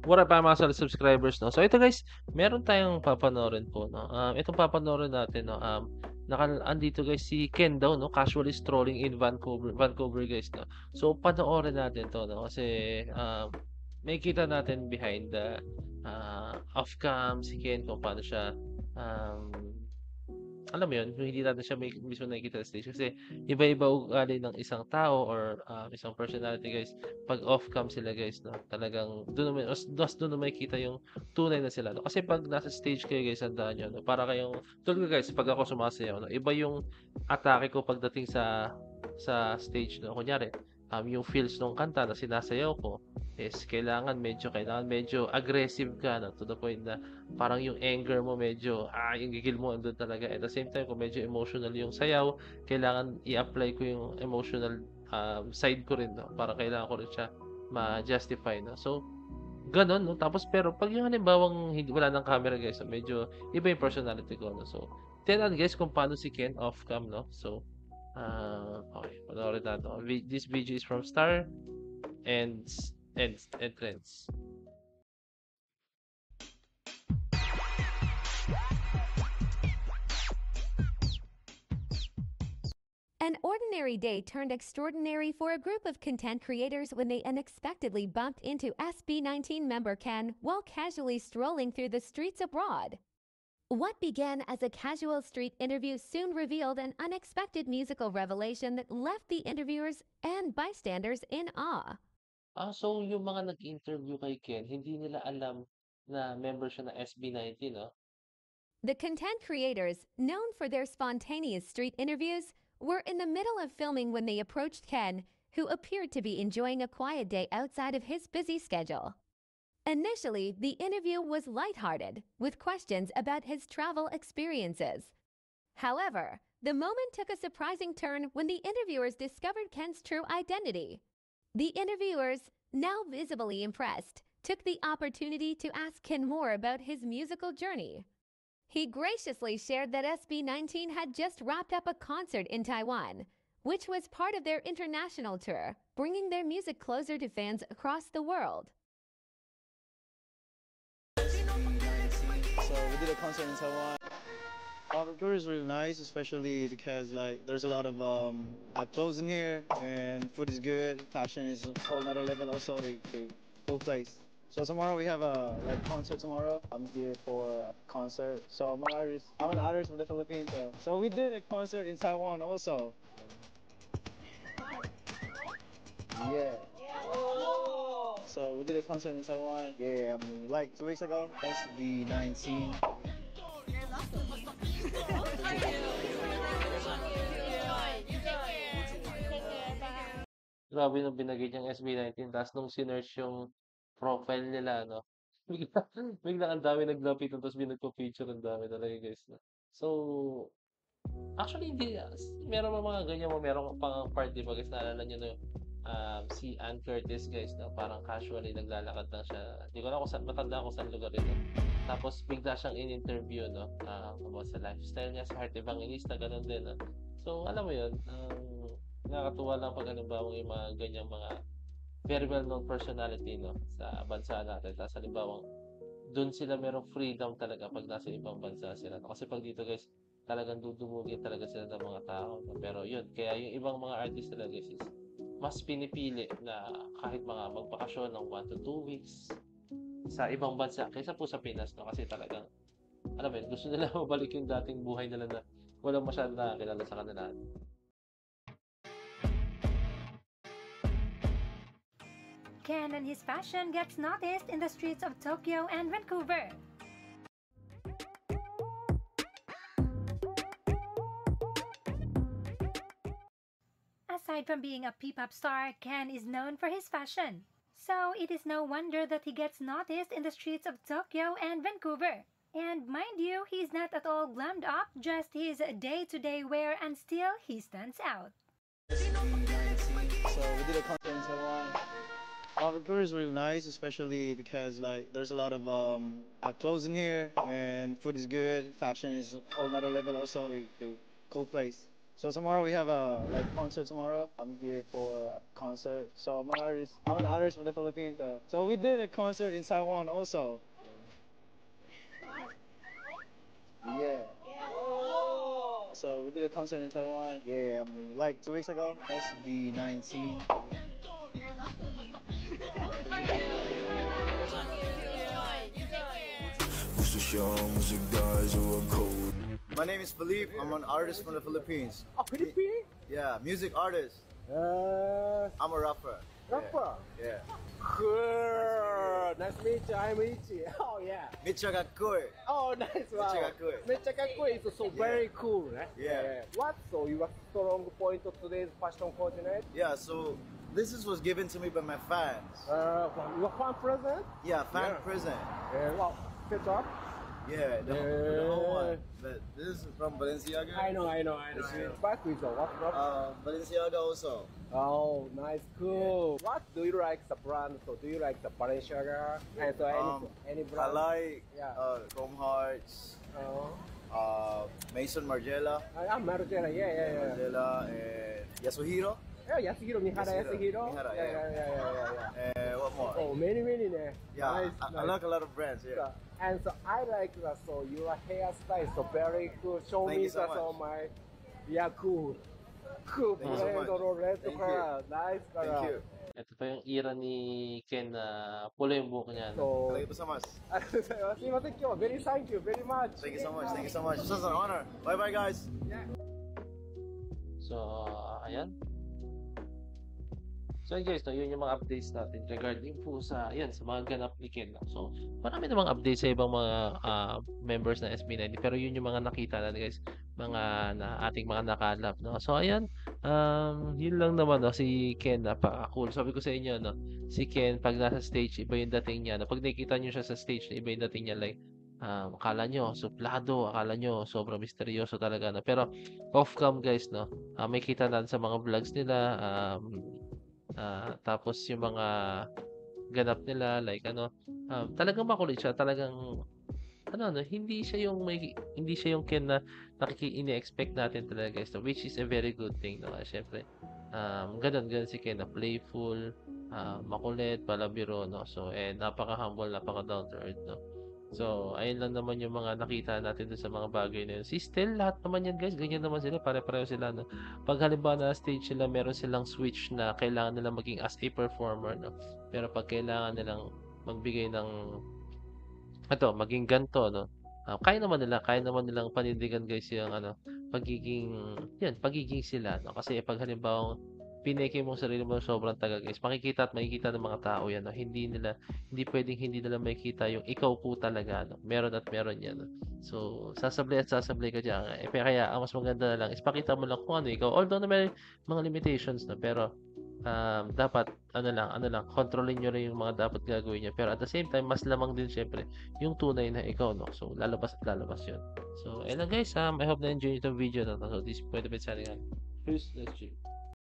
What up, mga solid subscribers, no? So ito guys, meron tayong papanoorin po, no? Itong papanoorin natin, no? Andito guys si Ken daw, no? Casually strolling in Vancouver guys, no? So panoorin natin to, no? Kasi may kita natin behind the off cam si Ken kung paano siya um, alam mo yun, yung hindi natin siya mismo nakikita sa stage kasi iba-iba ugali ng isang tao or isang personality guys. Pag off-cam sila guys, no, talagang doon naman, doon na makikita yung tunay na sila. No? Kasi pag nasa stage kayo guys, tandaan nyo, no, para kayong, tulad ko guys, pag ako sumasayaw, no, iba yung atake ko pagdating sa stage. No? Kunyari, yung feels ng kanta na sinasayaw ko is kailangan medyo aggressive ka no, to the point na parang yung anger mo medyo, yung gigil mo andun talaga. At the same time, kung medyo emotional yung sayaw, kailangan i-apply ko yung emotional side ko rin, no? Para kailangan ko rin siya ma-justify, no? So, ganun, no? Tapos, pero pag yung halimbawang wala ng camera, guys, so medyo iba yung personality ko, no? So, tingnan, guys, kung paano si Ken off-cam, no? So, okay, panoorin natin. This video is from Star and and Trends. An ordinary day turned extraordinary for a group of content creators when they unexpectedly bumped into SB19 member Ken while casually strolling through the streets abroad. What began as a casual street interview soon revealed an unexpected musical revelation that left the interviewers and bystanders in awe. So yung mga nag-interview kay Ken, hindi nila alam na member siya ng SB19, no? The content creators, known for their spontaneous street interviews, were in the middle of filming when they approached Ken, who appeared to be enjoying a quiet day outside of his busy schedule. Initially, the interview was lighthearted, with questions about his travel experiences. However, the moment took a surprising turn when the interviewers discovered Ken's true identity. The interviewers, now visibly impressed, took the opportunity to ask Ken more about his musical journey. He graciously shared that SB19 had just wrapped up a concert in Taiwan, which was part of their international tour, bringing their music closer to fans across the world. So we did a concert in Taiwan. Vancouver is really nice, especially because like there's a lot of clothes in here and food is good. Fashion is a whole another level. Also, a cool place. So tomorrow we have a concert tomorrow. I'm here for a concert. So I'm an artist from the Philippines. So we did a concert in Taiwan also. Yeah. So we did a concert in Taiwan. Yeah, like 2 weeks ago. SB19. Grabe nung binagay niyang SB19, tapos nung sinearch yung profile nila, no? Biglang ang dami naglapitan, tapos pinagpa-feature ang dami talaga guys. No? So, actually, hindi. Meron mga ganyan mo. Meron pang part, di ba guys, naalala nyo na yung si Ann Curtis guys, na parang casually naglalakad lang siya. Hindi ko na kung saan, matanda kung saan lugar ito. Tapos bigla siyang in-interview, no? About sa lifestyle niya, sa Heart Evangelista, ganun din, no? So, alam mo yun, nakakatuwa lang pag halimbawa yung mga ganyang mga very well-known personality, no? Sa bansa natin. Tapos halimbawa, dun sila merong freedom talaga pag nasa ibang bansa sila. No? Kasi pag dito guys, talagang dudumugin talaga sila ng mga tao. No? Pero yun, kaya yung ibang mga artist nila guys is mas pinipili na kahit mga magbakasyon ng 1 to 2 weeks sa ibang bansa kaysa po sa Pinas. No? Kasi talagang, alam mo yun, gusto nila mabalik yung dating buhay nila na walang masyadong nakakilala sa kanila. Ken and his fashion gets noticed in the streets of Tokyo and Vancouver. Aside from being a P-pop star, Ken is known for his fashion. So it is no wonder that he gets noticed in the streets of Tokyo and Vancouver. And mind you, he's not at all glammed up, just his day-to-day wear, and still he stands out. So we did a concert in Taiwan. Vancouver is really nice, especially because like there's a lot of clothes in here and food is good. Fashion is a whole another level. Also, a cool place. So tomorrow we have a like concert tomorrow. I'm here for a concert. So I'm an artist from the Philippines. So we did a concert in Taiwan also. Yeah. So we did a concert in Taiwan. Yeah, like 2 weeks ago. SB19. My name is Philippe. I'm an artist from the Philippines. Oh, Philippines? Yeah, music artist. I'm a rapper. Rapper? Yeah. Cool. Nice to meet you. I'm Ichi. Oh, yeah. Michagakoi. Oh, nice. Wow. Michagakoi. Michagakoi is so very cool. Eh? Yeah. What? So your strong point of today's fashion coordinate? Yeah, so this was given to me by my fans. Your fan present? Yeah, fan Yeah. present. Well, set up. Yeah, the whole one. But this is from Balenciaga. I know. Back with what? Balenciaga also. Oh, nice, cool. What do you like the brand? So do you like the Balenciaga? And so any I brand? like Yeah. Chrome Hearts, Oh. Mason Margiela, I'm Margiela, yeah. Margiela, and Yasuhiro. Oh, Yasuhiro, Mihara Yasuhiro. Mihara, Yeah. And what more? Oh, many, ne. Yeah, Nice, I nice. like a lot of brands. Yeah. And so I like that. So your hairstyle so very cool. Show Thank me you so that. much. So my, yeah, cool. Cool Thank you so brand much. or red Thank color. Nice color. Thank you. Ito pa yung era ni Ken na pula yung buhok niya. No? So, Thank you so much. すいません今日は very thank you very much. Thank you so much. Thank you so much. This was an honor. Bye bye, guys. So, ayan. So yun guys, no, yun yung mga updates natin regarding po sa, yan, sa mga ganap ni Ken. No? So, marami namang updates sa ibang mga members ng SB90, pero yun yung mga nakita natin guys, ating mga nakalap. No? So, ayan, yun lang naman, no, si Ken, napaka-cool. Sabi ko sa inyo, no, si Ken, pag nasa stage, iba yung dating niya. No? Pag nakikita nyo siya sa stage, iba yung dating niya, like, akala nyo, suplado, akala nyo, sobrang misteryoso talaga. No? Pero, off-cam guys, no, may kita natin sa mga vlogs nila, tapos yung mga ganap nila like talagang makulit siya, talagang hindi siya yung Ken na ini-expect natin talaga guys, no? Which is a very good thing, no? Syempre ganun si Ken na playful, makulit, palabiro, no? So napaka-humble, napaka-down to earth, no? So, ayun lang naman yung mga nakita natin dun sa mga bagay na yun. Si Still, lahat naman yan guys, ganyan naman sila, pare-pareho sila, no? Pag halimbawa na stage sila, meron silang switch na kailangan nilang maging as a performer, no? Pero pag kailangan nilang magbigay ng maging ganto, no? Kaya naman nilang panindigan guys yung pagiging sila, no? Kasi pag halimbawa pineke mong sarili mo sobrang tagal guys, makikita at makikita ng mga tao yan, no? Hindi pwedeng hindi nila makikita yung ikaw po talaga, no? Meron yan, no? So sasablay ka diyan. Kaya ang mas maganda na lang is pakita mo lang kung ano ikaw, although na may mga limitations, no? Pero dapat kontrolin nyo rin yung mga dapat gagawin nyo, pero at the same time mas lamang din syempre yung tunay na ikaw, no? So lalabas yun. So ayun lang guys, I hope na enjoy nyo itong video na to. So this is Point of It signing out. Peace, let's chill.